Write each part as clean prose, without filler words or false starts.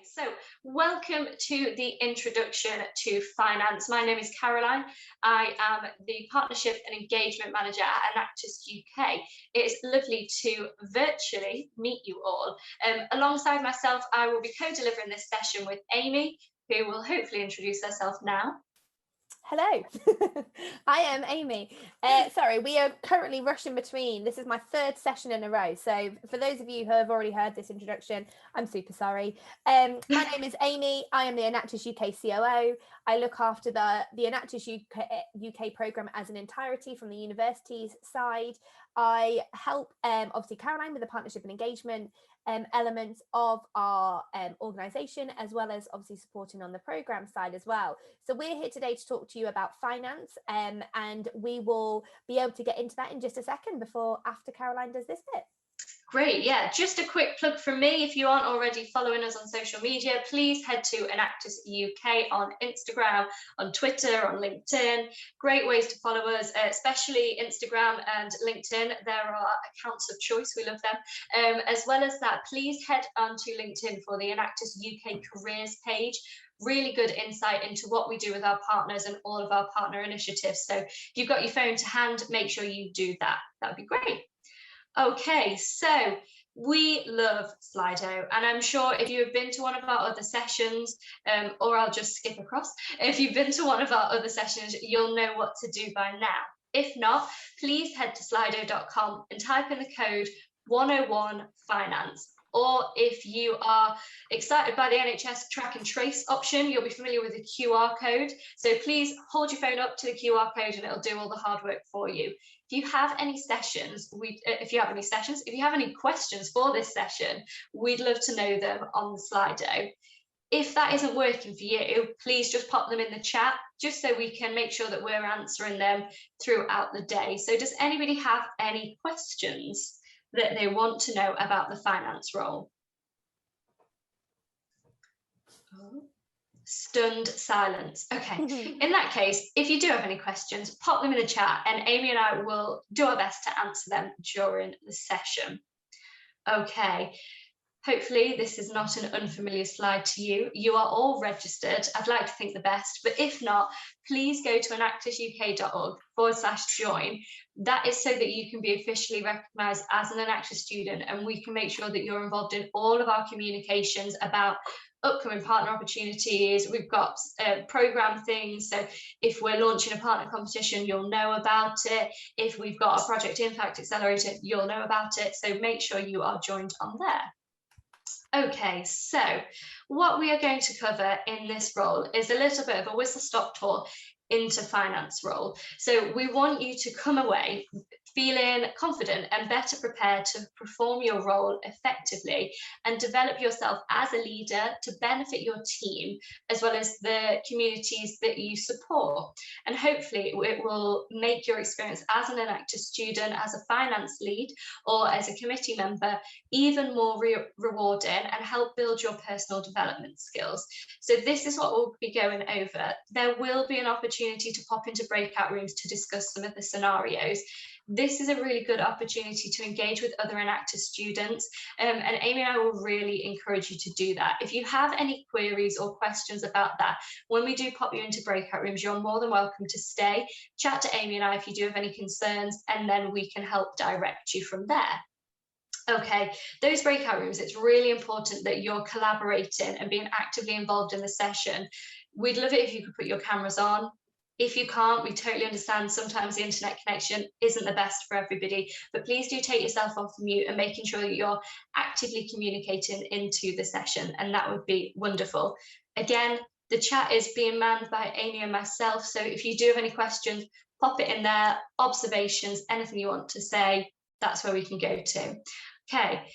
So welcome to the introduction to finance. My name is Caroline. I am the Partnership and Engagement Manager at Enactus UK. It's lovely to virtually meet you all. Alongside myself, I will be co-delivering this session with Amy, who will hopefully introduce herself now. Hello, I am Amy. Sorry, we are currently rushing between. This is my third session in a row. So for those of you who have already heard this introduction, I'm super sorry. My name is Amy. I am the Enactus UK COO. I look after the Enactus UK programme as an entirety from the university's side. I help, obviously, Caroline with the partnership and engagement elements of our organisation, as well as obviously supporting on the programme side as well. So we're here today to talk to you about finance, and we will be able to get into that in just a second after Caroline does this bit. Great, yeah, just a quick plug from me. If you aren't already following us on social media, please head to Enactus UK on Instagram, on Twitter, on LinkedIn. Great ways to follow us, especially Instagram and LinkedIn. There are accounts of choice, we love them. As well as that, please head onto LinkedIn for the Enactus UK careers page. Really good insight into what we do with our partners and all of our partner initiatives. So if you've got your phone to hand, make sure you do that. That would be great. Okay, so we love Slido, and I'm sure if you have been to one of our other sessions, or I'll just skip across, if you've been to one of our other sessions, you'll know what to do by now. If not, please head to slido.com and type in the code 101 finance. Or if you are excited by the NHS track and trace option, you'll be familiar with the QR code. So please hold your phone up to the QR code and it'll do all the hard work for you. If you have any sessions, if you have any questions for this session, we'd love to know them on the Slido. If that isn't working for you, please just pop them in the chat, just so we can make sure that we're answering them throughout the day. So does anybody have any questions that they want to know about the finance role? Stunned silence. Okay, in that case, if you do have any questions, pop them in the chat and Amy and I will do our best to answer them during the session. Okay, hopefully this is not an unfamiliar slide to you. You are all registered. I'd like to think the best, but if not, please go to enactusuk.org/join. That is so that you can be officially recognised as an Enactus student, and we can make sure that you're involved in all of our communications about upcoming partner opportunities. We've got programme things, so if we're launching a partner competition, you'll know about it. If we've got a Project Impact Accelerator, you'll know about it. So make sure you are joined on there. Okay, so what we are going to cover in this role is a little bit of a whistle-stop tour into finance role. So we want you to come away feeling confident and better prepared to perform your role effectively and develop yourself as a leader to benefit your team as well as the communities that you support. And hopefully it will make your experience as an Enactus student, as a finance lead or as a committee member even more rewarding and help build your personal development skills. So this is what we'll be going over. There will be an opportunity to pop into breakout rooms to discuss some of the scenarios. This is a really good opportunity to engage with other Enactus students, and Amy and I will really encourage you to do that. If you have any queries or questions about that, when we do pop you into breakout rooms, you're more than welcome to stay, chat to Amy and I if you do have any concerns, and then we can help direct you from there. Okay, those breakout rooms, it's really important that you're collaborating and being actively involved in the session. We'd love it if you could put your cameras on. If you can't, we totally understand sometimes the internet connection isn't the best for everybody, but please do take yourself off mute and making sure that you're actively communicating into the session, and that would be wonderful. Again, the chat is being manned by Amy and myself, so if you do have any questions, pop it in there, observations, anything you want to say, that's where we can go to. Okay,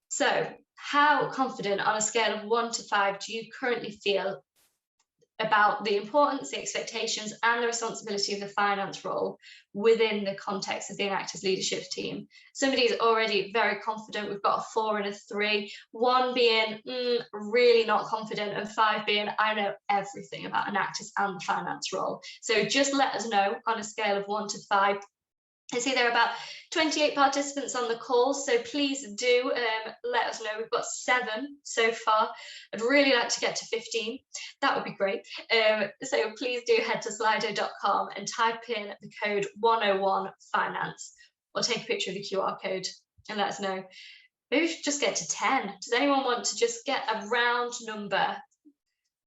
so how confident on a scale of 1 to 5 do you currently feel about the importance, the expectations and the responsibility of the finance role within the context of the Enactus leadership team? Somebody is already very confident. We've got a 4 and a 3, 1 being really not confident and 5 being I know everything about Enactus and the finance role. So just let us know on a scale of 1 to 5. I see there are about 28 participants on the call, so please do let us know. We've got 7 so far. I'd really like to get to 15. That would be great. So please do head to slido.com and type in the code 101 finance, or take a picture of the QR code and let us know. Maybe we should just get to 10. Does anyone want to just get a round number?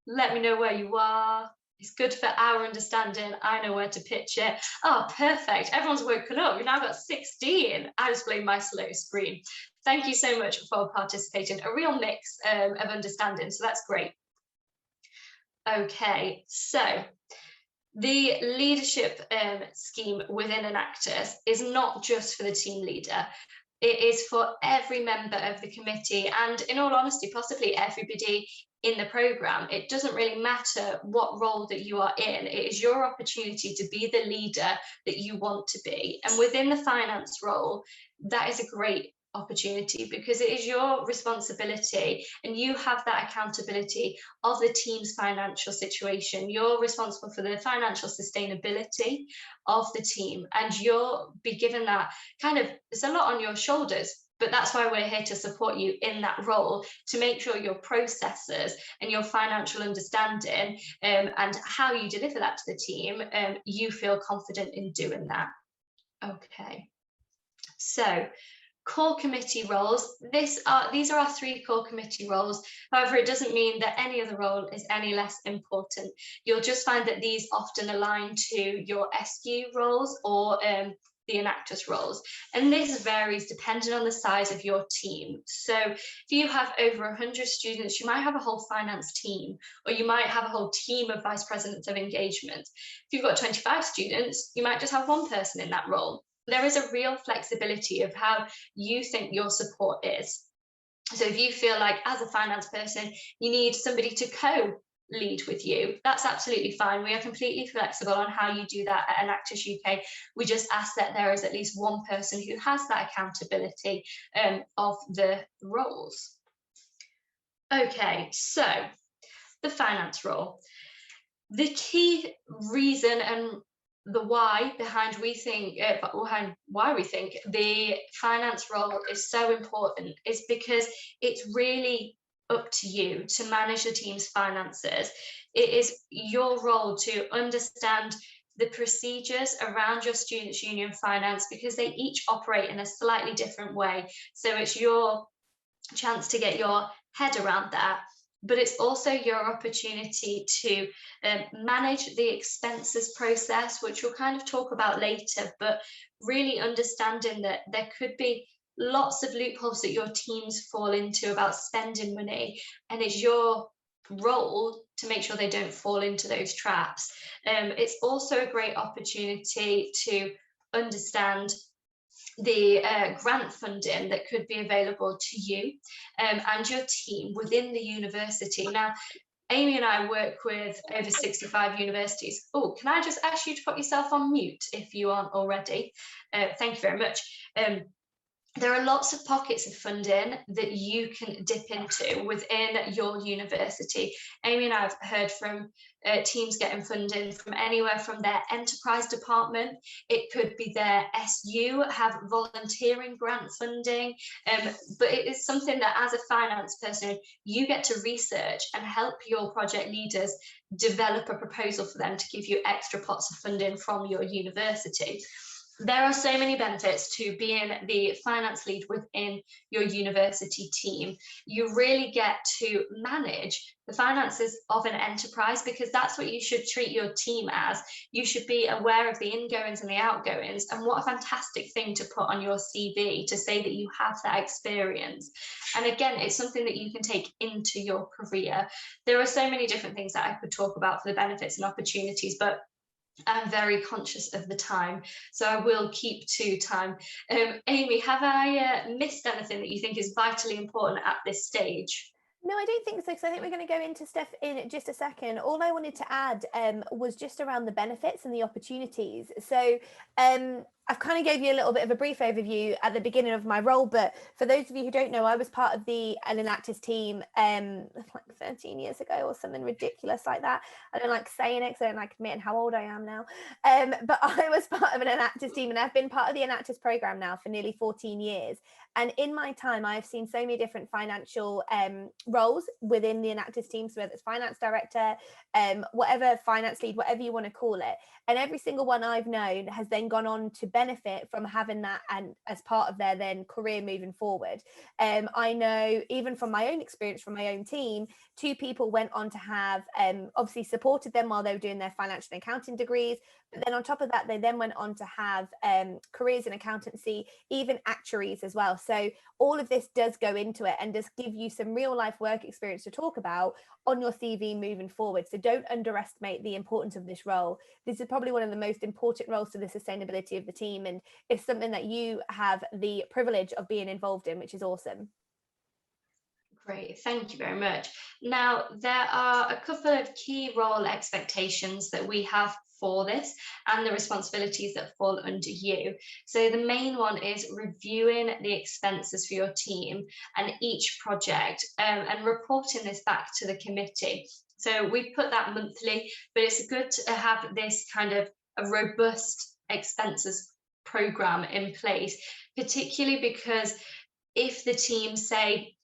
Let me know where you are. It's good for our understanding. I know where to pitch it. Oh, perfect. Everyone's woken up. We've now got 16. I just blame my slow screen. Thank you so much for participating. A real mix of understanding. So that's great. Okay, so the leadership scheme within Enactus is not just for the team leader. It is for every member of the committee, and in all honesty, possibly everybody in the programme. It doesn't really matter what role that you are in. It is your opportunity to be the leader that you want to be. And within the finance role, that is a great opportunity, because it is your responsibility and you have that accountability of the team's financial situation. You're responsible for the financial sustainability of the team, and you'll be given that kind of, it's a lot on your shoulders, but that's why we're here to support you in that role, to make sure your processes and your financial understanding and how you deliver that to the team, you feel confident in doing that. Okay, so core committee roles. These are our 3 core committee roles. However, it doesn't mean that any other role is any less important. You'll just find that these often align to your SU roles or the Enactus roles, and this varies depending on the size of your team. So if you have over 100 students, you might have a whole finance team, or you might have a whole team of vice presidents of engagement. If you've got 25 students, you might just have one person in that role. There is a real flexibility of how you think your support is. So if you feel like, as a finance person, you need somebody to co-lead with you, that's absolutely fine. We are completely flexible on how you do that at Enactus UK. We just ask that there is at least one person who has that accountability of the roles. Okay, so the finance role. The key reason and the why behind why we think the finance role is so important is because it's really up to you to manage the team's finances. It is your role to understand the procedures around your students' union finance, because they each operate in a slightly different way. So it's your chance to get your head around that. But it's also your opportunity to manage the expenses process, which we'll kind of talk about later, but really understanding that there could be lots of loopholes that your teams fall into about spending money, and it's your role to make sure they don't fall into those traps. It's also a great opportunity to understand the grant funding that could be available to you and your team within the university. Now, Amy and I work with over 65 universities. Oh, can I just ask you to put yourself on mute if you aren't already? Thank you very much. There are lots of pockets of funding that you can dip into within your university. Amy and I have heard from teams getting funding from anywhere from their enterprise department. It could be their SU have volunteering grant funding, but it is something that as a finance person, you get to research and help your project leaders develop a proposal for them to give you extra pots of funding from your university. There are so many benefits to being the finance lead within your university team. You really get to manage the finances of an enterprise, because that's what you should treat your team as. You should be aware of the ingoings and the outgoings, and what a fantastic thing to put on your CV to say that you have that experience. And again, it's something that you can take into your career. There are so many different things that I could talk about for the benefits and opportunities, but I'm very conscious of the time, so I will keep to time. Amy, have I missed anything that you think is vitally important at this stage? No, I don't think so, because I think we're going to go into stuff in just a second. All I wanted to add was just around the benefits and the opportunities. So I've kind of gave you a little bit of a brief overview at the beginning of my role, but for those of you who don't know, I was part of the Enactus team like 13 years ago or something ridiculous like that. I don't like saying it because I don't like admitting how old I am now. But I was part of an Enactus team, and I've been part of the Enactus program now for nearly 14 years. And in my time, I've seen so many different financial roles within the Enactus team, so whether it's finance director, whatever, finance lead, whatever you want to call it. And every single one I've known has then gone on to benefit from having that and as part of their then career moving forward. I know even from my own experience from my own team, 2 people went on to have obviously supported them while they were doing their financial and accounting degrees. But then on top of that, they then went on to have careers in accountancy, even actuaries as well. So all of this does go into it and does give you some real life work experience to talk about on your CV moving forward. So don't underestimate the importance of this role. This is probably one of the most important roles to the sustainability of the team, and it's something that you have the privilege of being involved in, which is awesome. Great, thank you very much. Now, there are a couple of key role expectations that we have for this and the responsibilities that fall under you. So the main one is reviewing the expenses for your team and each project and reporting this back to the committee. So we put that monthly, but it's good to have this kind of a robust expenses program in place, particularly because if the team say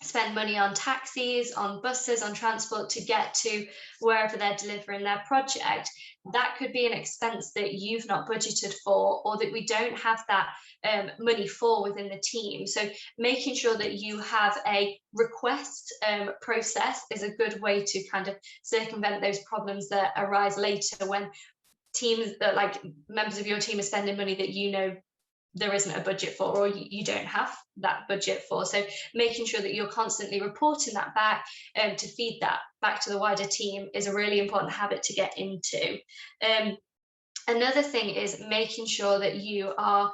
spend money on taxis, on buses, on transport to get to wherever they're delivering their project, that could be an expense that you've not budgeted for, or that we don't have that money for within the team. So making sure that you have a request process is a good way to kind of circumvent those problems that arise later when teams that like members of your team are spending money that you know there isn't a budget for, or you don't have that budget for. So making sure that you're constantly reporting that back to feed that back to the wider team is a really important habit to get into. Another thing is making sure that you are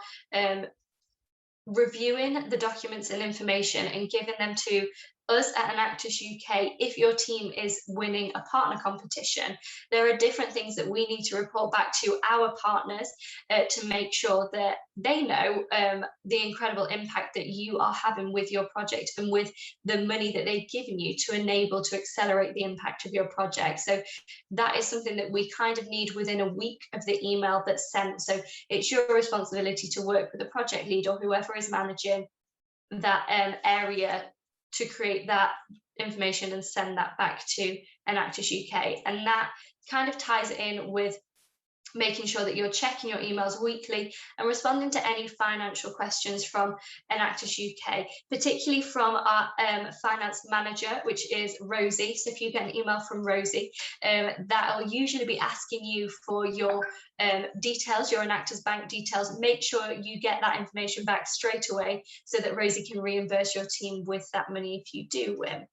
reviewing the documents and information and giving them to us at Enactus UK. If your team is winning a partner competition, there are different things that we need to report back to our partners to make sure that they know the incredible impact that you are having with your project and with the money that they've given you to enable to accelerate the impact of your project. So that is something that we kind of need within a week of the email that's sent. So it's your responsibility to work with the project lead or whoever is managing that area to create that information and send that back to Enactus UK. And that kind of ties in with making sure that you're checking your emails weekly and responding to any financial questions from Enactus UK, particularly from our finance manager, which is Rosie. So if you get an email from Rosie, that'll usually be asking you for your details, your Enactus bank details. Make sure you get that information back straight away so that Rosie can reimburse your team with that money if you do win.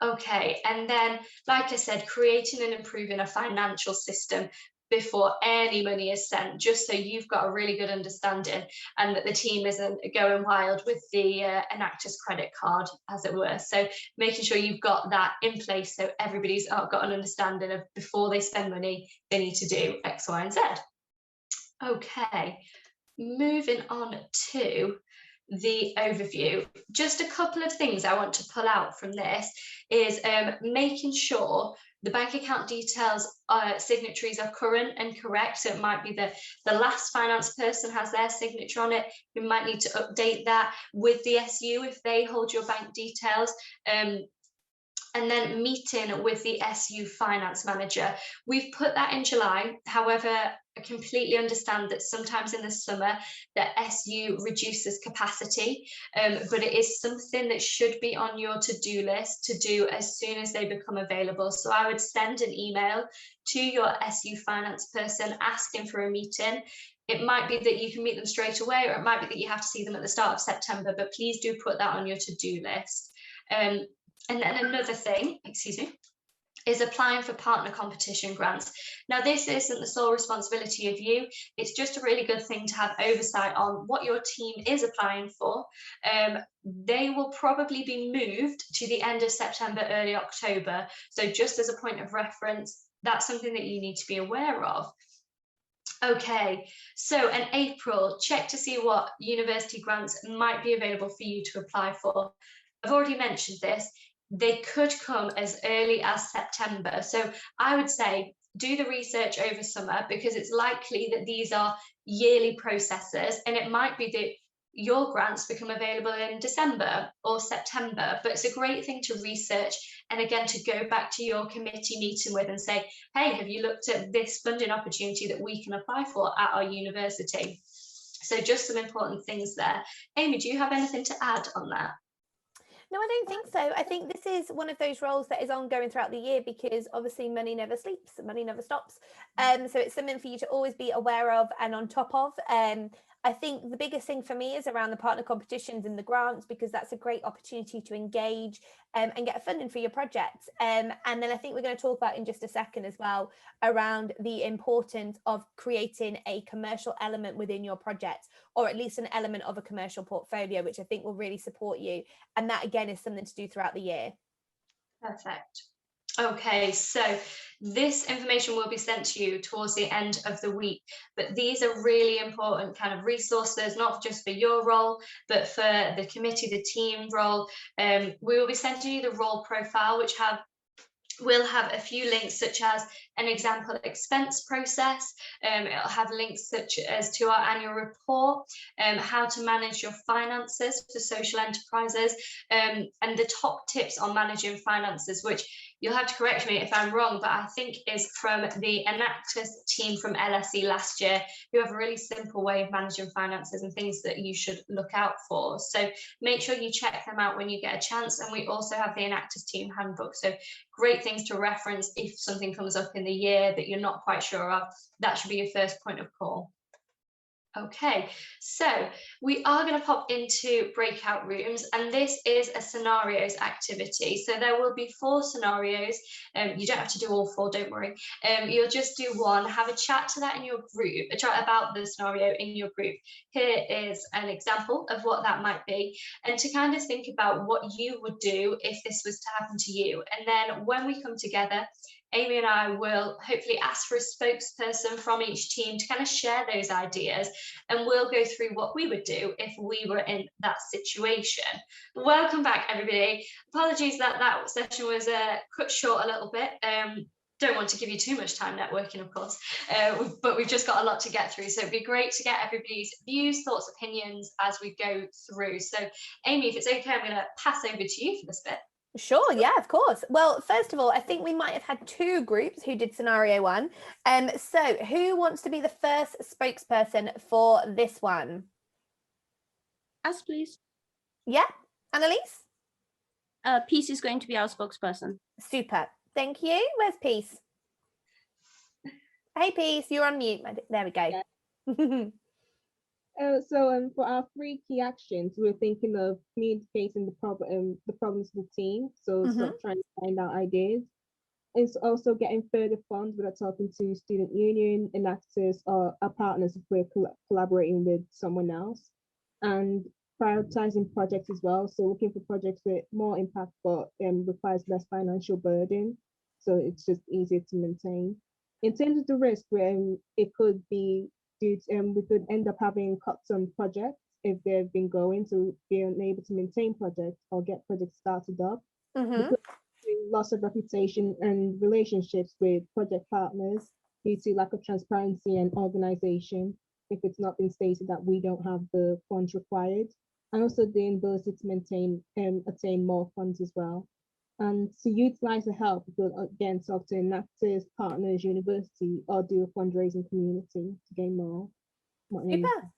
Okay, and then, like I said, creating and improving a financial system before any money is sent, just so you've got a really good understanding and that the team isn't going wild with the Enactus credit card, as it were. So making sure you've got that in place so everybody's got an understanding of before they spend money, they need to do X, Y, and Z. Okay, moving on to the overview. Just a couple of things I want to pull out from this is making sure the bank account details signatories are current and correct. So it might be that the last finance person has their signature on it. You might need to update that with the SU if they hold your bank details. And then meeting with the SU finance manager. We've put that in July. However, I completely understand that sometimes in the summer the SU reduces capacity, but it is something that should be on your to-do list to do as soon as they become available. So I would send an email to your SU finance person asking for a meeting. It might be that you can meet them straight away, or it might be that you have to see them at the start of September, but please do put that on your to-do list. And then another thing, is applying for partner competition grants. Now, this isn't the sole responsibility of you. It's just a really good thing to have oversight on what your team is applying for. They will probably be moved to the end of September, early October. So just as a point of reference, that's something that you need to be aware of. Okay, so in April, check to see what university grants might be available for you to apply for. I've already mentioned this. They could come as early as September. So I would say do the research over summer, because it's likely that these are yearly processes, and it might be that your grants become available in December or September. But it's a great thing to research, and again, to go back to your committee meeting with and say, hey, have you looked at this funding opportunity that we can apply for at our university? So just some important things there. Amy, do you have anything to add on that? No, I don't think so. I think this is one of those roles that is ongoing throughout the year, because obviously money never sleeps, money never stops. So it's something for you to always be aware of and on top of. I think the biggest thing for me is around the partner competitions and the grants, because that's a great opportunity to engage and get funding for your projects. And then I think we're going to talk about in just a second as well around the importance of creating a commercial element within your project, or at least an element of a commercial portfolio, which I think will really support you. And that again is something to do throughout the year. Perfect. Okay, so this information will be sent to you towards the end of the week, but these are really important kind of resources, not just for your role, but for the committee, the team role. We will be sending you the role profile, which will have a few links such as an example expense process. It'll have links such as to our annual report, how to manage your finances for social enterprises, and the top tips on managing finances, which you'll have to correct me if I'm wrong, but I think is from the Enactus team from LSE last year, who have a really simple way of managing finances and things that you should look out for. So make sure you check them out when you get a chance. And we also have the Enactus team handbook. So great things to reference if something comes up in the year that you're not quite sure of. That should be your first point of call. Okay, so we are going to pop into breakout rooms, and this is a scenarios activity. So there will be 4 scenarios. You don't have to do all 4, don't worry. You'll just do one, have a chat to that in your group, a chat about the scenario in your group. Here is an example of what that might be, and to kind of think about what you would do if this was to happen to you. And then when we come together, Amy and I will hopefully ask for a spokesperson from each team to kind of share those ideas, and we'll go through what we would do if we were in that situation. Welcome back, everybody. Apologies that that session was cut short a little bit. Don't want to give you too much time networking, of course, but we've just got a lot to get through. So it'd be great to get everybody's views, thoughts, opinions as we go through. So Amy, if it's okay, I'm going to pass over to you for this bit. Sure, yeah, of course. Well, first of all, I think we might have had 2 groups who did scenario 1. So who wants to be the first spokesperson for this one? Us, please. Yeah, Annalise? Peace is going to be our spokesperson. Super. Thank you. Where's Peace? Hey, Peace, you're on mute. There we go. Yeah. For our 3 key actions, we're thinking of communicating the problems to the team. So stop trying to find out ideas. It's also getting further funds without talking to student union, Enactus, or our partners if we're collaborating with someone else. And prioritizing projects as well. So looking for projects with more impact but requires less financial burden. So it's just easier to maintain. In terms of the risk, it could be we could end up having cuts on projects if they've been going, so being unable to maintain projects or get projects started up. Loss of reputation and relationships with project partners due to lack of transparency and organization if it's not been stated that we don't have the funds required, and also the inability to maintain attain more funds as well. And to utilize the help, we could again talk to Enactus, partners, university, or do a fundraising community to gain more. Super.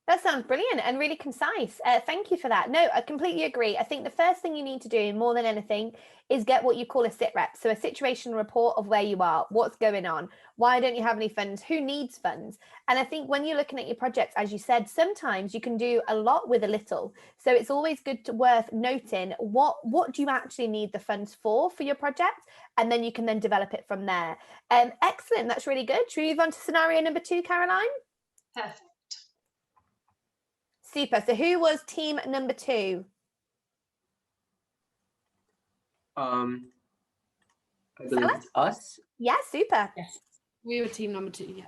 That sounds brilliant and really concise. Thank you for that. No, I completely agree. I think the first thing you need to do more than anything is get what you call a sit rep. So a situational report of where you are, what's going on, why don't you have any funds, who needs funds? And I think when you're looking at your projects, as you said, sometimes you can do a lot with a little. So it's always worth noting what do you actually need the funds for your project? And then you can then develop it from there. Excellent. That's really good. Should we move on to scenario number 2, Caroline? Perfect. Super. So who was team number 2? I believe it's us. Yeah, super. Yes, we were team number 2. Yeah.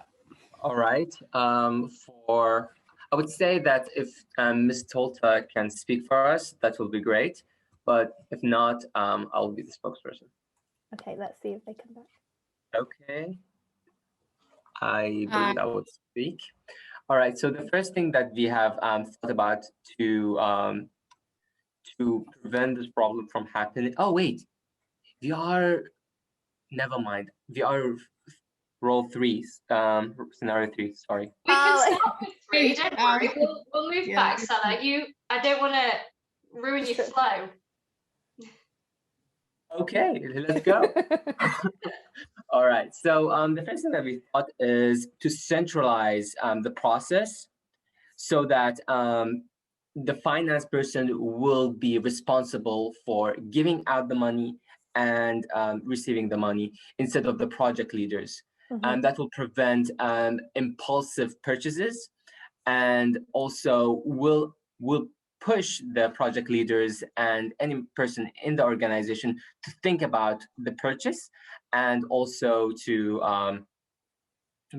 All right. I would say that if Ms. Tolta can speak for us, that will be great. But if not, I'll be the spokesperson. Okay, let's see if they come back. Okay. I believe I would speak. All right. So the first thing that we have thought about to prevent this problem from happening. Oh wait, we are. Never mind. We are roll 3, scenario 3. Sorry. We can Oh. start with 3, don't worry. We'll move back, Salah. I don't want to ruin your flow. Okay, let's go. All right. So the first thing that we thought is to centralize the process so that the finance person will be responsible for giving out the money and receiving the money instead of the project leaders. And that will prevent impulsive purchases, and also will push the project leaders and any person in the organization to think about the purchase, and also to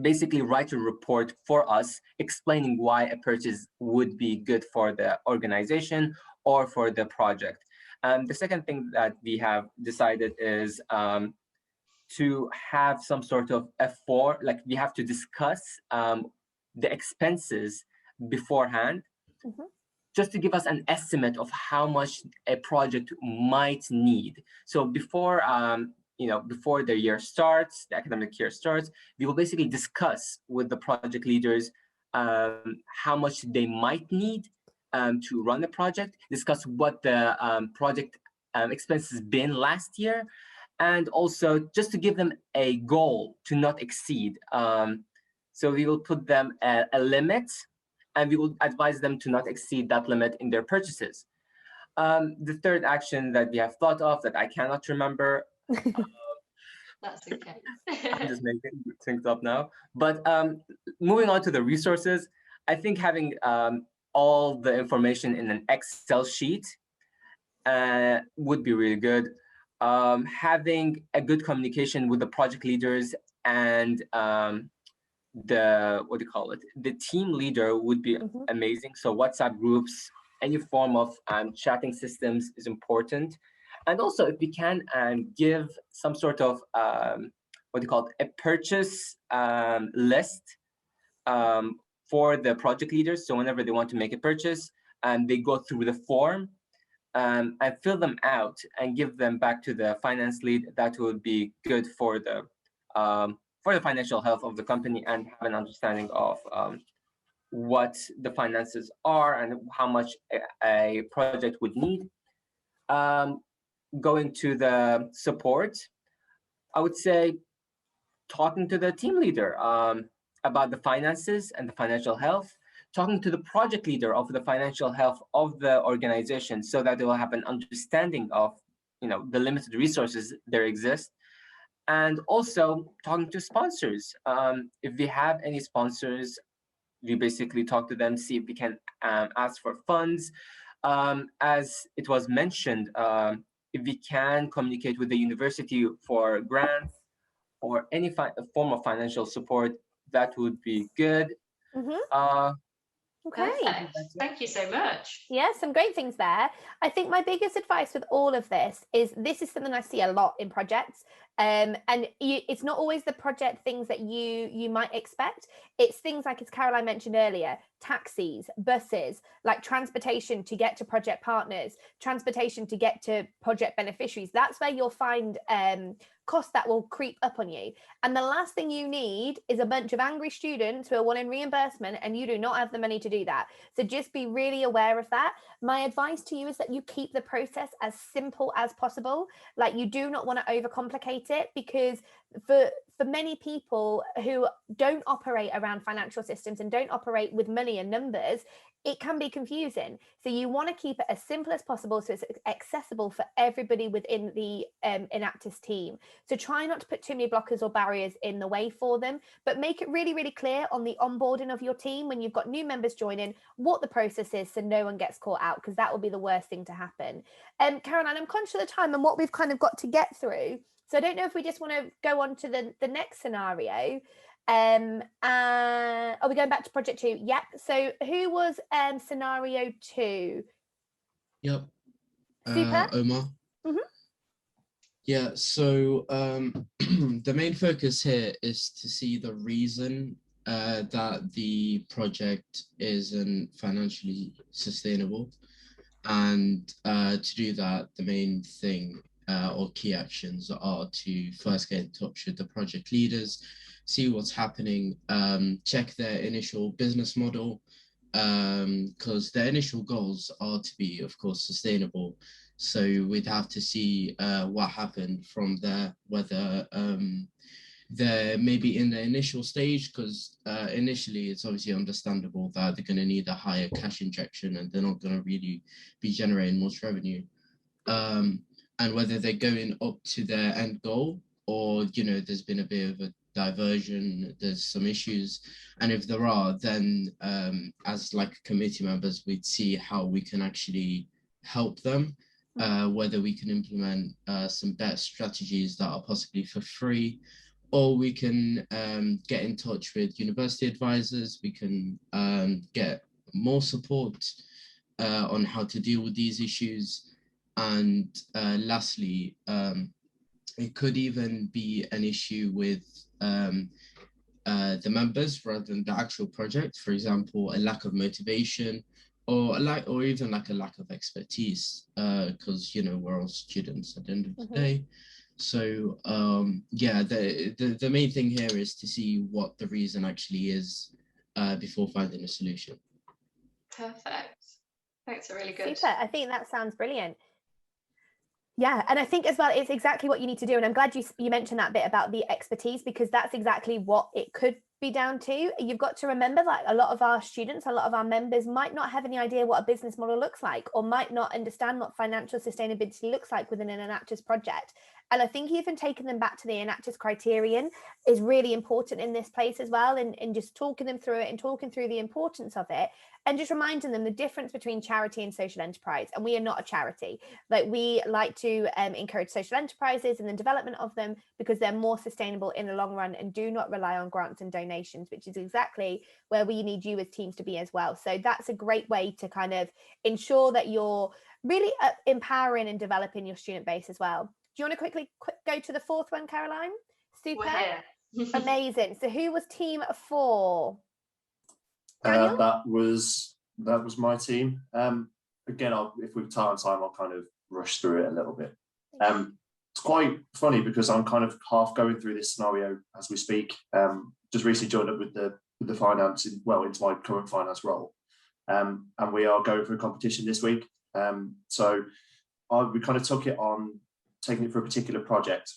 basically write a report for us explaining why a purchase would be good for the organization or for the project. The second thing that we have decided is to have some sort of like we have to discuss the expenses beforehand, just to give us an estimate of how much a project might need. So before before the year starts, the academic year starts, we will basically discuss with the project leaders how much they might need to run the project, discuss what the project expenses been last year, and also just to give them a goal to not exceed. So we will put them a limit, and we will advise them to not exceed that limit in their purchases. The third action that we have thought of that I cannot remember. That's okay. I'm just making things up now. But moving on to the resources, I think having all the information in an Excel sheet would be really good. Having a good communication with the project leaders and the team leader would be amazing. So WhatsApp groups, any form of chatting systems is important. And also if we can give some sort of a purchase list for the project leaders. So whenever they want to make a purchase, they go through the form and fill them out and give them back to the finance lead. That would be good for the financial health of the company, and have an understanding of what the finances are and how much a project would need. Going to the support, I would say talking to the team leader about the finances and the financial health, talking to the project leader of the financial health of the organization, so that they will have an understanding of the limited resources there exist. And also talking to sponsors. If we have any sponsors, we basically talk to them, see if we can ask for funds. As it was mentioned, if we can communicate with the university for grants or any form of financial support, that would be good. Okay. Perfect. Thank you so much. Yeah, some great things there. I think my biggest advice with all of this is something I see a lot in projects. It's not always the project things that you might expect. It's things like, as Caroline mentioned earlier, taxis, buses, like transportation to get to project partners, transportation to get to project beneficiaries. That's where you'll find costs that will creep up on you. And the last thing you need is a bunch of angry students who are wanting reimbursement, and you do not have the money to do that. So just be really aware of that. My advice to you is that you keep the process as simple as possible. Like, you do not want to overcomplicate it, because for many people who don't operate around financial systems and don't operate with money and numbers, it can be confusing. So you want to keep it as simple as possible, so it's accessible for everybody within the Enactus team. So try not to put too many blockers or barriers in the way for them, but make it really, really clear on the onboarding of your team when you've got new members joining what the process is, so no one gets caught out, because that will be the worst thing to happen. Caroline, I'm conscious of the time and what we've kind of got to get through. So I don't know if we just want to go on to the next scenario. Are we going back to project 2? Yep. So who was scenario 2? Yep. Super. Omar. Mhm. Yeah, so the main focus here is to see the reason that the project isn't financially sustainable. And to do that, the main thing or key actions are to first get in touch with the project leaders, see what's happening, check their initial business model, because their initial goals are to be, of course, sustainable. So we'd have to see what happened from there, whether they're maybe in the initial stage, because initially it's obviously understandable that they're going to need a higher cash injection and they're not going to really be generating much revenue. And whether they're going up to their end goal, or, you know, there's been a bit of a diversion, there's some issues. And if there are, then as like committee members, we'd see how we can actually help them, whether we can implement some better strategies that are possibly for free, or we can get in touch with university advisors. We can get more support on how to deal with these issues. And lastly, it could even be an issue with the members rather than the actual project. For example, a lack of motivation, or even like a lack of expertise, because, you know, we're all students at the end of the day. So yeah, the main thing here is to see what the reason actually is before finding a solution. Perfect. Thanks, are really good. Super. I think that sounds brilliant. Yeah, and I think as well, it's exactly what you need to do. And I'm glad you mentioned that bit about the expertise, because that's exactly what it could be down to. You've got to remember that a lot of our students, a lot of our members might not have any idea what a business model looks like, or might not understand what financial sustainability looks like within an Enactus project. And I think even taking them back to the Enactus criterion is really important in this place as well, and just talking them through it and talking through the importance of it, and just reminding them the difference between charity and social enterprise. And we are not a charity. Like, we like to encourage social enterprises and the development of them, because they're more sustainable in the long run and do not rely on grants and donations, which is exactly where we need you as teams to be as well. So that's a great way to kind of ensure that you're really empowering and developing your student base as well. Do you want to quickly go to the fourth one, Caroline? Super. Amazing. So who was team 4? Daniel? That was my team. Again, if we've time, I'll kind of rush through it a little bit. It's quite funny because I'm kind of half going through this scenario as we speak. Just recently joined up with the finance, into my current finance role, and we are going for a competition this week. So we kind of took it on, taking it for a particular project.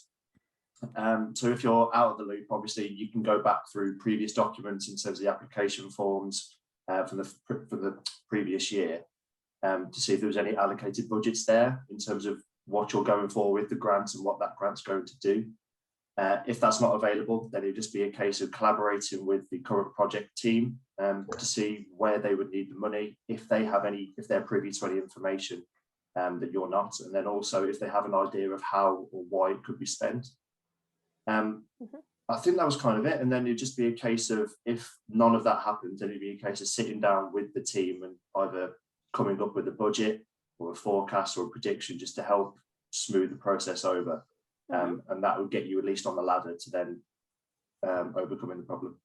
So if you're out of the loop, obviously you can go back through previous documents in terms of the application forms from the previous year, to see if there was any allocated budgets there in terms of what you're going for with the grant and what that grant's going to do. If that's not available, then it'd just be a case of collaborating with the current project team to see where they would need the money, if they're privy to any information that you're not, and then also if they have an idea of how or why it could be spent. I think that was kind of it. And then it'd just be a case of, if none of that happens, then it'd be a case of sitting down with the team and either coming up with a budget or a forecast or a prediction, just to help smooth the process over. And that would get you at least on the ladder to then overcoming the problem.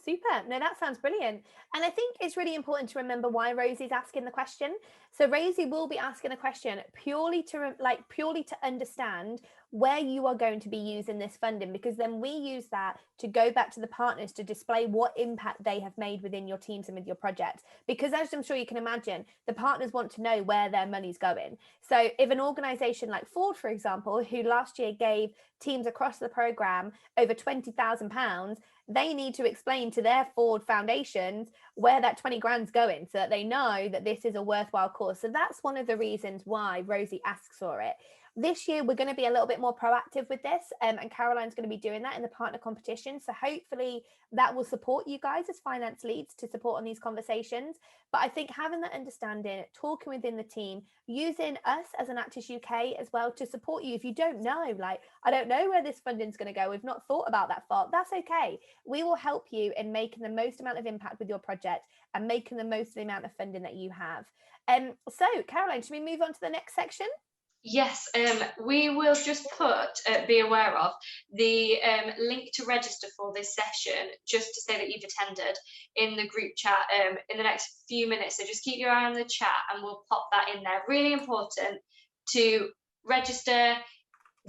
Super. No, that sounds brilliant. And I think it's really important to remember why Rosie's asking the question. So Rosie will be asking the question purely to understand where you are going to be using this funding, because then we use that to go back to the partners to display what impact they have made within your teams and with your projects. Because as I'm sure you can imagine, the partners want to know where their money's going. So if an organisation like Ford, for example, who last year gave teams across the programme over £20,000, they need to explain to their Ford foundations where that 20 grand's going, so that they know that this is a worthwhile cause. So that's one of the reasons why Rosie asks for it. This year, we're going to be a little bit more proactive with this, and Caroline's going to be doing that in the partner competition. So hopefully that will support you guys as finance leads to support on these conversations. But I think having that understanding, talking within the team, using us as Enactus UK as well to support you. If you don't know, like, I don't know where this funding's going to go, we've not thought about that far, that's okay. We will help you in making the most amount of impact with your project and making the most of the amount of funding that you have. So Caroline, should we move on to the next section? Yes, we will just put, be aware of, the link to register for this session, just to say that you've attended, in the group chat in the next few minutes. So just keep your eye on the chat and we'll pop that in there. Really important to register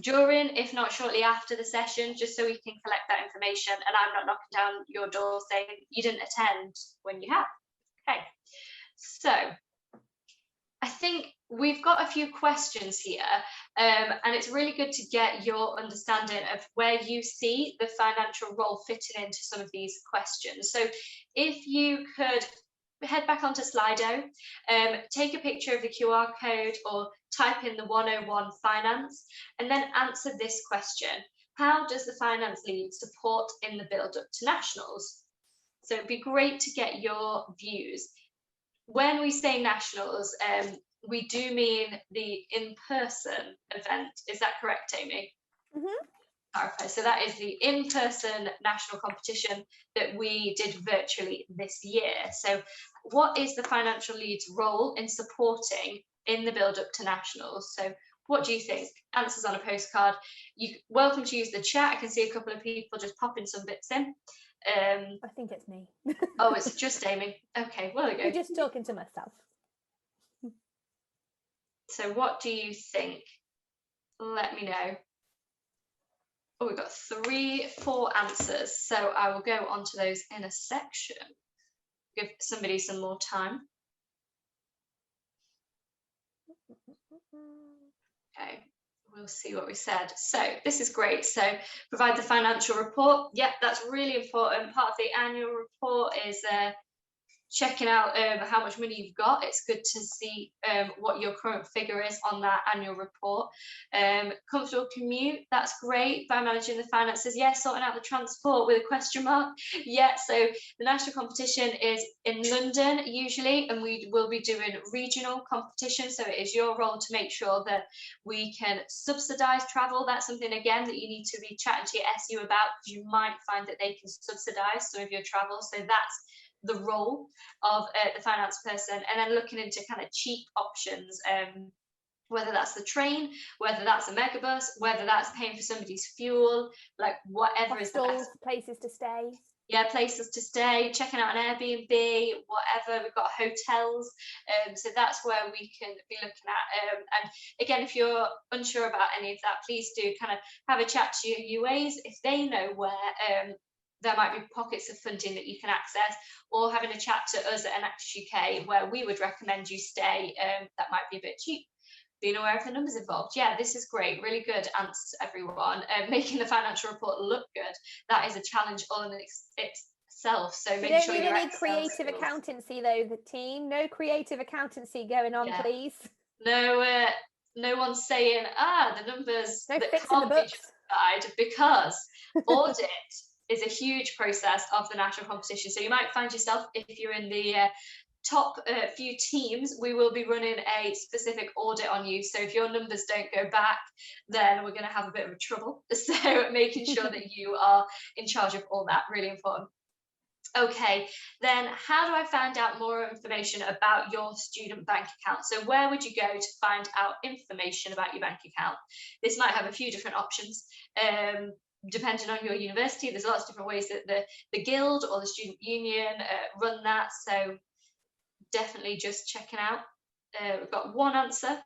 during, if not shortly after the session, just so we can collect that information and I'm not knocking down your door saying you didn't attend when you have. Okay, so I think we've got a few questions here, and it's really good to get your understanding of where you see the financial role fitting into some of these questions. So if you could head back onto Slido, take a picture of the QR code or type in the 101 finance, and then answer this question. How does the finance lead support in the build up to nationals? So it'd be great to get your views. When we say nationals, we do mean the in-person event. Is that correct, Amy? Clarify. So that is the in-person national competition that we did virtually this year. So what is the financial lead's role in supporting in the build-up to nationals? So what do you think? Answers on a postcard. You're welcome to use the chat. I can see a couple of people just popping some bits in. I think it's me. Oh, it's just Amy. Okay, well, there we go. I'm just talking to myself. So what do you think? Let me know. Oh, we've got 4 answers. So I will go on to those in a section. Give somebody some more time. Okay, we'll see what we said. So this is great. So provide the financial report. Yep, that's really important. Part of the annual report is checking out how much money you've got. It's good to see what your current figure is on that annual report. Comfortable commute, that's great. By managing the finances, yes. Sorting out the transport with a question mark, yeah. So the national competition is in London usually, and we will be doing regional competition, so it is your role to make sure that we can subsidise travel. That's something again that you need to be chatting to your SU about, because you might find that they can subsidise some of your travel. So that's the role of the finance person. And then looking into kind of cheap options, whether that's the train, whether that's a megabus, whether that's paying for somebody's fuel, like whatever is the best. Places to stay. Yeah, places to stay, checking out an Airbnb, whatever. We've got hotels, so that's where we can be looking at. And again, if you're unsure about any of that, please do kind of have a chat to your UAs if they know where there might be pockets of funding that you can access, or having a chat to us at Enactus UK where we would recommend you stay, that might be a bit cheap. Being aware of the numbers involved. Yeah, this is great. Really good answers, everyone. Making the financial report look good, that is a challenge all in itself. So make sure you don't need creative accountancy though, the team. No creative accountancy going on, please. No, no one's saying, the numbers no that fixing can't the be books. justified, because audit is a huge process of the national competition. So you might find yourself, if you're in the top few teams, we will be running a specific audit on you. So if your numbers don't go back, then we're going to have a bit of trouble. So making sure that you are in charge of all that, really important. Okay, then how do I find out more information about your student bank account? So where would you go to find out information about your bank account? This might have a few different options. Depending on your university, there's lots of different ways that the guild or the student union run that. So definitely just checking out. We've got 1 answer.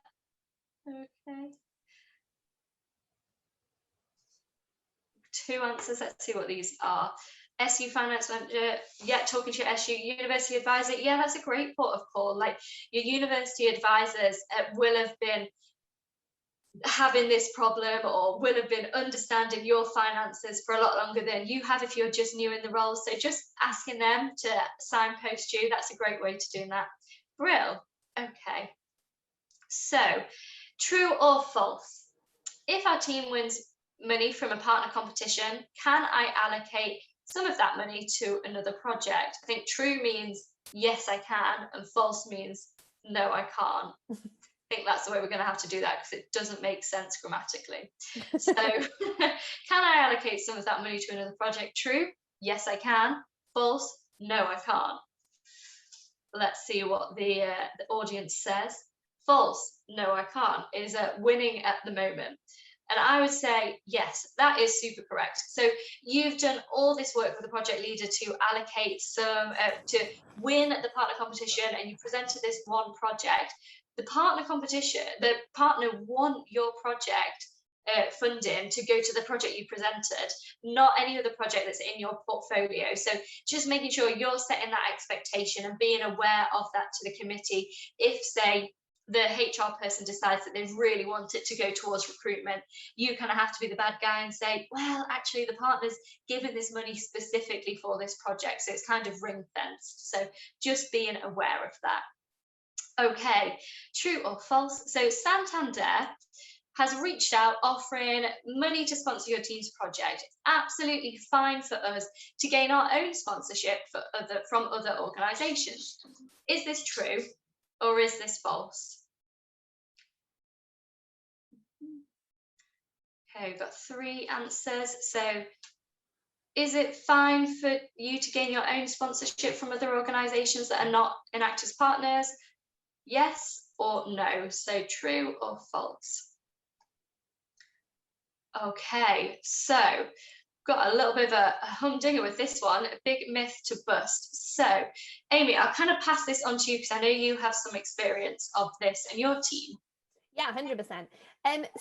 Okay. 2 answers. Let's see what these are. SU finance manager, yeah, talking to your SU university advisor. Yeah, that's a great port of call. Like, your university advisors will have been having this problem, or will have been understanding your finances for a lot longer than you have if you're just new in the role. So just asking them to signpost you, that's a great way to do that. Brill. Okay, so true or false, if our team wins money from a partner competition, can I allocate some of that money to another project? I think true means yes, I can, and false means no, I can't. I think that's the way we're going to have to do that, because it doesn't make sense grammatically. So can I allocate some of that money to another project? True, yes, I can. False, no, I can't. Let's see what the audience says. False, no, I can't, is winning at the moment. And I would say, yes, that is super correct. So you've done all this work with the project leader to allocate some, to win the partner competition, and you presented this one project. The partner competition, the partner won your project funding to go to the project you presented, not any other project that's in your portfolio. So just making sure you're setting that expectation and being aware of that to the committee. If, say, the HR person decides that they really want it to go towards recruitment, you kind of have to be the bad guy and say, well, actually the partner's given this money specifically for this project, so it's kind of ring fenced. So just being aware of that. Okay, true or false? So Santander has reached out offering money to sponsor your team's project. It's absolutely fine for us to gain our own sponsorship from other organisations. Is this true or is this false? Okay, we've got 3 answers. So is it fine for you to gain your own sponsorship from other organisations that are not Enactus partners? Yes or no? So true or false? Okay, so got a little bit of a humdinger with this one, a big myth to bust. So Amy, I'll kind of pass this on to you because I know you have some experience of this and your team. Yeah, 100%.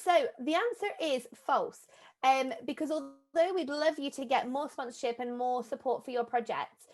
So the answer is false, because although we'd love you to get more sponsorship and more support for your project,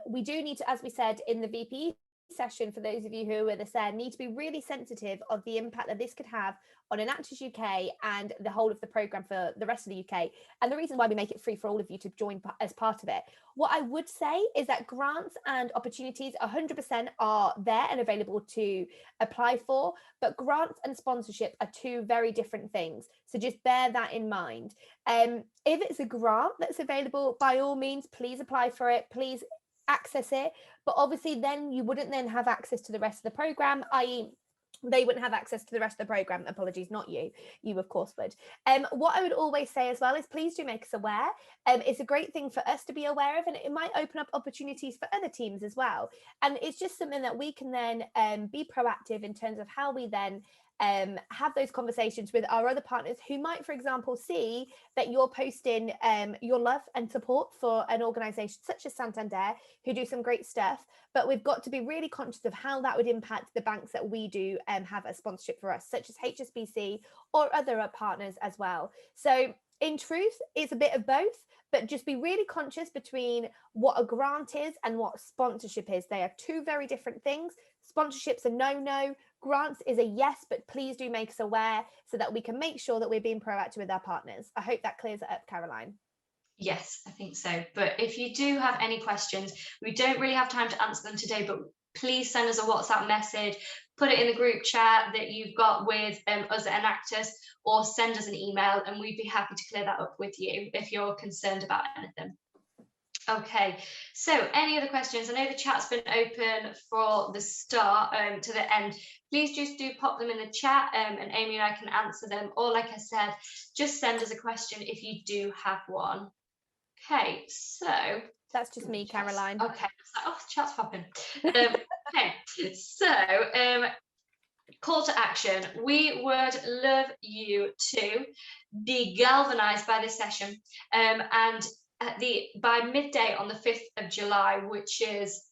we do need to, as we said in the VPE session, for those of you who were there, need to be really sensitive of the impact that this could have on Enactus UK and the whole of the programme for the rest of the UK, and the reason why we make it free for all of you to join as part of it. What I would say is that grants and opportunities 100% are there and available to apply for, but grants and sponsorship are 2 very different things, so just bear that in mind. If it's a grant that's available, by all means, please apply for it, please access it, but obviously then you wouldn't then have access to the rest of the programme, i.e. they wouldn't have access to the rest of the programme. Apologies, not you. You, of course, would. What I would always say as well is please do make us aware. It's a great thing for us to be aware of, and it might open up opportunities for other teams as well. And it's just something that we can then be proactive in terms of how we then have those conversations with our other partners who might, for example, see that you're posting your love and support for an organisation such as Santander, who do some great stuff, but we've got to be really conscious of how that would impact the banks that we do have a sponsorship for us, such as HSBC or other partners as well. So in truth, it's a bit of both, but just be really conscious between what a grant is and what sponsorship is. They are 2 very different things. Sponsorship's a no-no. Grants is a yes, but please do make us aware so that we can make sure that we're being proactive with our partners. I hope that clears it up, Caroline. Yes, I think so. But if you do have any questions, we don't really have time to answer them today, but please send us a WhatsApp message, put it in the group chat that you've got with us at Enactus, or send us an email and we'd be happy to clear that up with you if you're concerned about anything. Okay, so any other questions? I know the chat's been open for the start to the end. Please just do pop them in the chat and Amy and I can answer them. Or like I said, just send us a question if you do have one. Okay, so that's just me, Caroline. Okay, oh, chat's popping. Okay, so call to action. We would love you to be galvanized by this session, and by midday on the 5th of July, which is,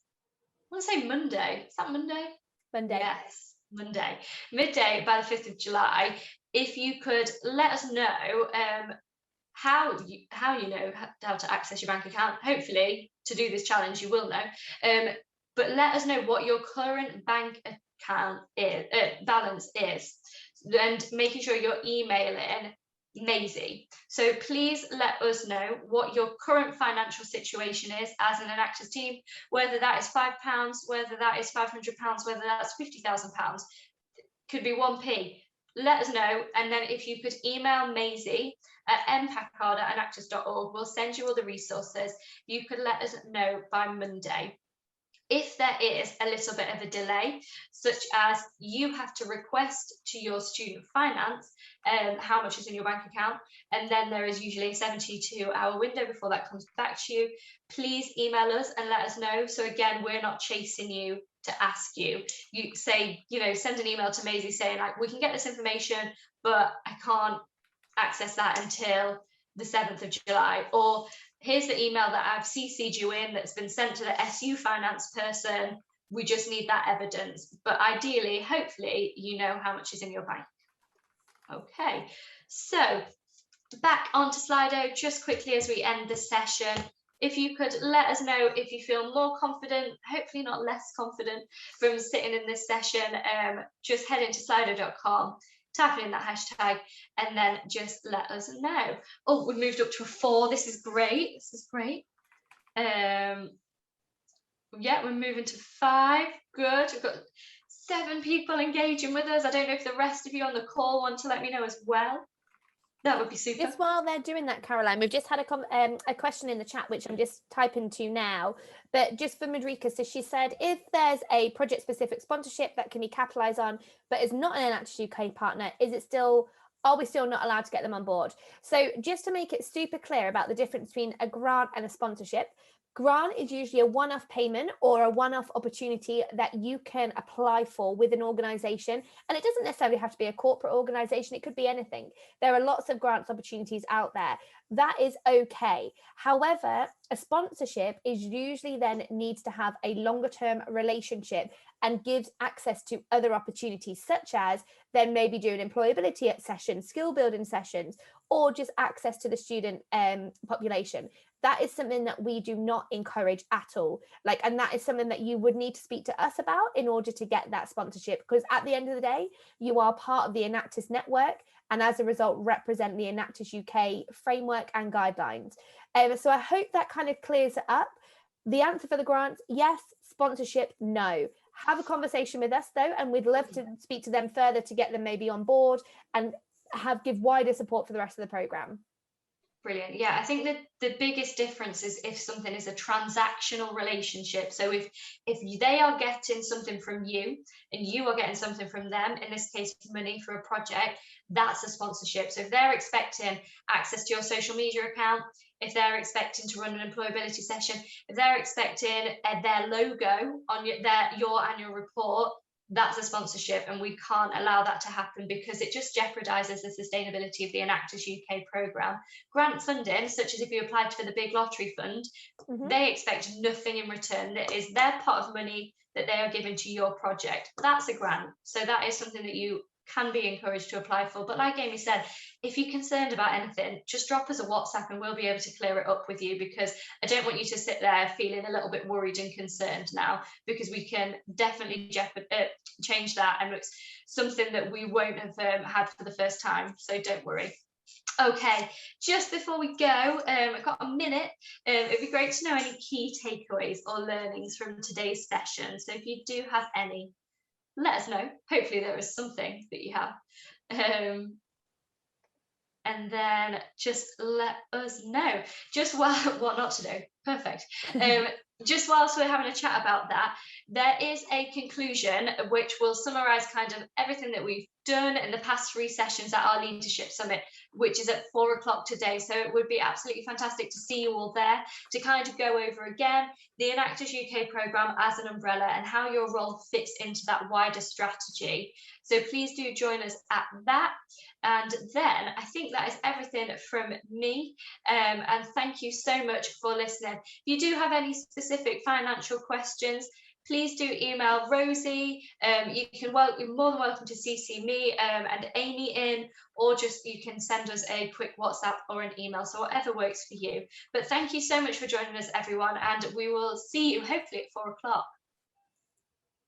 I want to say Monday. Is that Monday? Monday. Yes, Monday. Midday by the 5th of July. If you could let us know how you know how to access your bank account. Hopefully, to do this challenge, you will know. But let us know what your current bank account balance is, and making sure you're emailing Maisie. So please let us know what your current financial situation is as an Enactus team, whether that is £5, whether that is £500, whether that's £50,000, could be 1p. let us know. And then if you could email Maisie at mpackard@enactus.org, we'll send you all the resources. You could let us know by Monday. If there is a little bit of a delay, such as you have to request to your student finance how much is in your bank account, and then there is usually a 72-hour window before that comes back to you, please email us and let us know. So again, we're not chasing you to ask you. You say, send an email to Maisie saying, like, we can get this information, but I can't access that until the 7th of July, or here's the email that I've CC'd you in that's been sent to the SU finance person. We just need that evidence. But ideally, hopefully, you know how much is in your bank. Okay, so back onto Slido just quickly as we end the session. If you could let us know if you feel more confident, hopefully not less confident from sitting in this session, just head into slido.com, type in that hashtag, and then just let us know. Oh, we've moved up to a 4. This is great. This is great. Yeah, we're moving to 5. Good. We've got 7 people engaging with us. I don't know if the rest of you on the call want to let me know as well. That would be super. Just while they're doing that, Caroline, we've just had a question in the chat, which I'm just typing to now. But just for Madrika, so she said, if there's a project-specific sponsorship that can be capitalised on, but is not an Enactus UK partner, are we still not allowed to get them on board? So just to make it super clear about the difference between a grant and a sponsorship, grant is usually a one-off payment or a one-off opportunity that you can apply for with an organisation. And it doesn't necessarily have to be a corporate organisation. It could be anything. There are lots of grants opportunities out there. That is okay. However, a sponsorship is usually then needs to have a longer term relationship and gives access to other opportunities, such as then maybe doing employability sessions, skill building sessions, or just access to the student population. That is something that we do not encourage at all. And that is something that you would need to speak to us about in order to get that sponsorship, because at the end of the day, you are part of the Enactus network, and as a result represent the Enactus UK framework and guidelines. So I hope that kind of clears it up. The answer for the grants, yes. Sponsorship, no. Have a conversation with us though, and we'd love to speak to them further to get them maybe on board and give wider support for the rest of the programme. Brilliant. Yeah, I think that the biggest difference is if something is a transactional relationship. So if they are getting something from you and you are getting something from them, in this case money for a project, that's a sponsorship. So if they're expecting access to your social media account, if they're expecting to run an employability session, if they're expecting their logo on your annual report, that's a sponsorship, and we can't allow that to happen because it just jeopardizes the sustainability of the Enactus UK programme. Grant funding, such as if you applied for the big lottery fund, they expect nothing in return. That is their pot of money that they are giving to your project. That's a grant. So that is something that you can be encouraged to apply for. But like Amy said, if you're concerned about anything, just drop us a WhatsApp and we'll be able to clear it up with you, because I don't want you to sit there feeling a little bit worried and concerned now, because we can definitely change that, and it's something that we won't have had for the first time, so don't worry. Okay, just before we go, I've got a minute. It'd be great to know any key takeaways or learnings from today's session. So if you do have any, let us know. Hopefully there is something that you have. And then just let us know. Just what not to know. Perfect. Just whilst we're having a chat about that, there is a conclusion which will summarise kind of everything that we've done in the past 3 sessions at our Leadership Summit, which is at 4 o'clock today. So it would be absolutely fantastic to see you all there to kind of go over again the Enactus UK programme as an umbrella and how your role fits into that wider strategy. So please do join us at that. And then I think that is everything from me. And thank you so much for listening. If you do have any specific financial questions, please do email Rosie. You're more than welcome to CC me and Amy in, or just you can send us a quick WhatsApp or an email, so whatever works for you. But thank you so much for joining us, everyone, and we will see you hopefully at 4 o'clock.